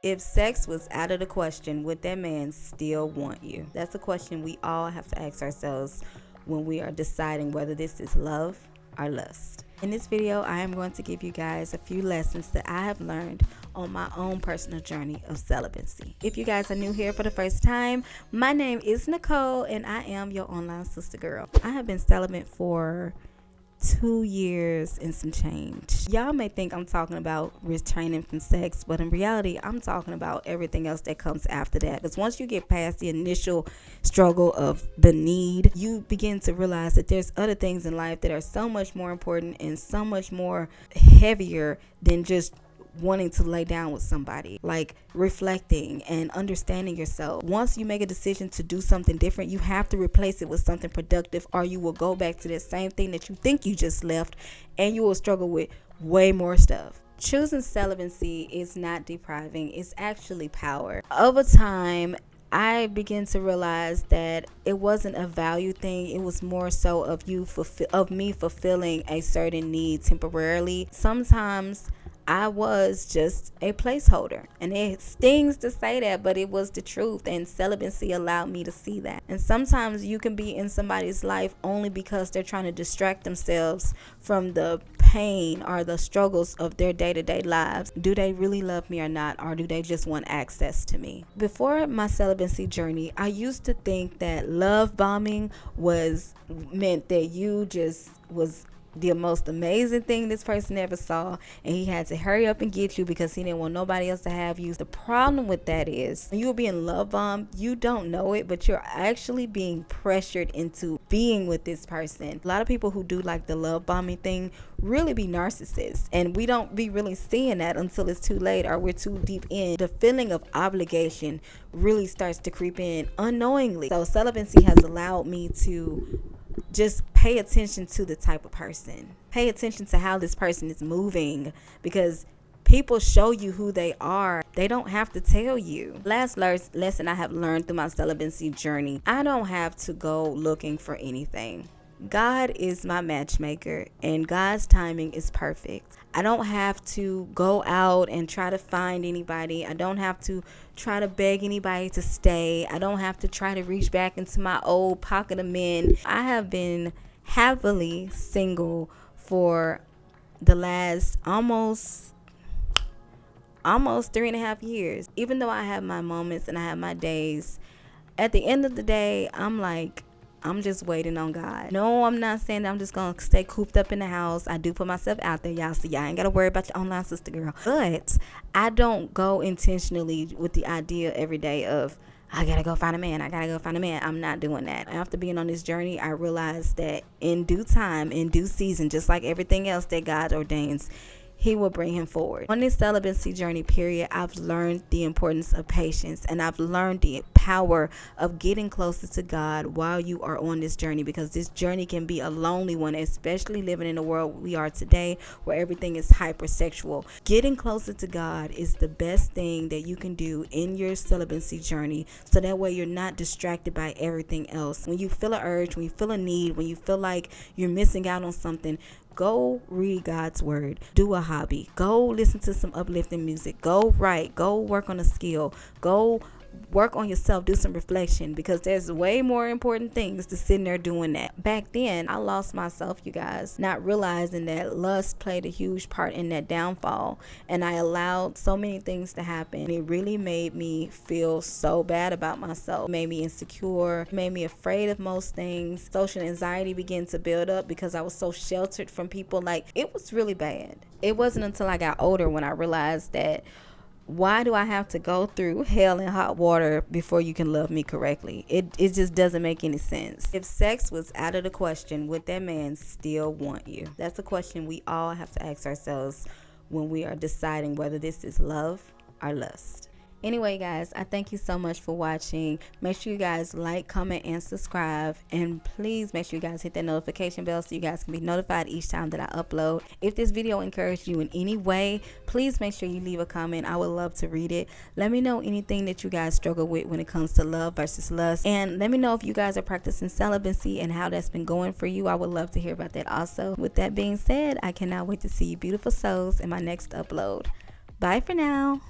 If sex was out of the question, would that man still want you? That's a question we all have to ask ourselves when we are deciding whether this is love or lust. In this video, I am going to give you guys a few lessons that I have learned on my own personal journey of celibacy. If you guys are new here for the first time, my name is Nicole and I am your online sister girl. I have been celibate for 2 years and some change. Y'all may think I'm talking about restraining from sex, but in reality, I'm talking about everything else that comes after that. Because once you get past the initial struggle of the need, you begin to realize that there's other things in life that are so much more important and so much more heavier than just wanting to lay down with somebody, like reflecting and understanding yourself. Once you make a decision to do something different, you have to replace it with something productive, or you will go back to that same thing that you think you just left, and you will struggle with way more stuff. Choosing celibacy is not depriving, it's actually power. Over time, I began to realize that it wasn't a value thing. It was more so of me fulfilling a certain need temporarily. Sometimes I was just a placeholder, and it stings to say that, but it was the truth, and celibacy allowed me to see that. And sometimes you can be in somebody's life only because they're trying to distract themselves from the pain or the struggles of their day-to-day lives. Do they really love me or not, or do they just want access to me? Before my celibacy journey, I used to think that love bombing meant that you just was the most amazing thing this person ever saw, and he had to hurry up and get you because he didn't want nobody else to have you. The problem with that is when you're being love bombed, you don't know it, but you're actually being pressured into being with this person. A lot of people who do like the love bombing thing really be narcissists, and we don't be really seeing that until it's too late or we're too deep in. The feeling of obligation really starts to creep in unknowingly. So celibacy has allowed me to just pay attention to the type of person. Pay attention to how this person is moving, because people show you who they are. They don't have to tell you. Last lesson I have learned through my celibacy journey: I don't have to go looking for anything. God is my matchmaker, and God's timing is perfect. I don't have to go out and try to find anybody. I don't have to try to beg anybody to stay. I don't have to try to reach back into my old pocket of men. I have been happily single for the last almost 3.5 years. Even though I have my moments and I have my days, at the end of the day, I'm just waiting on God. No, I'm not saying that I'm just going to stay cooped up in the house. I do put myself out there, y'all. So y'all ain't got to worry about your online sister girl. But I don't go intentionally with the idea every day of, I got to go find a man. I'm not doing that. After being on this journey, I realized that in due time, in due season, just like everything else that God ordains, He will bring him forward. On this celibacy journey period, I've learned the importance of patience, and I've learned the power of getting closer to God while you are on this journey, because this journey can be a lonely one, especially living in the world we are today where everything is hypersexual. Getting closer to God is the best thing that you can do in your celibacy journey, so that way you're not distracted by everything else. When you feel an urge, when you feel a need, when you feel like you're missing out on something, go read God's word, do a hobby, go listen to some uplifting music, go write, go work on a skill, go work on yourself, do some reflection, because there's way more important things to sitting there doing that. Back then, I lost myself, you guys, not realizing that lust played a huge part in that downfall, and I allowed so many things to happen. It really made me feel so bad about myself, made me insecure, made me afraid of most things. Social anxiety began to build up because I was so sheltered from people. Like, it was really bad. It wasn't until I got older when I realized that, why do I have to go through hell and hot water before you can love me correctly? It just doesn't make any sense. If sex was out of the question, would that man still want you? That's a question we all have to ask ourselves when we are deciding whether this is love or lust. Anyway, guys, I thank you so much for watching. Make sure you guys like, comment, and subscribe. And please make sure you guys hit that notification bell so you guys can be notified each time that I upload. If this video encouraged you in any way, please make sure you leave a comment. I would love to read it. Let me know anything that you guys struggle with when it comes to love versus lust. And let me know if you guys are practicing celibacy and how that's been going for you. I would love to hear about that also. With that being said, I cannot wait to see you beautiful souls in my next upload. Bye for now.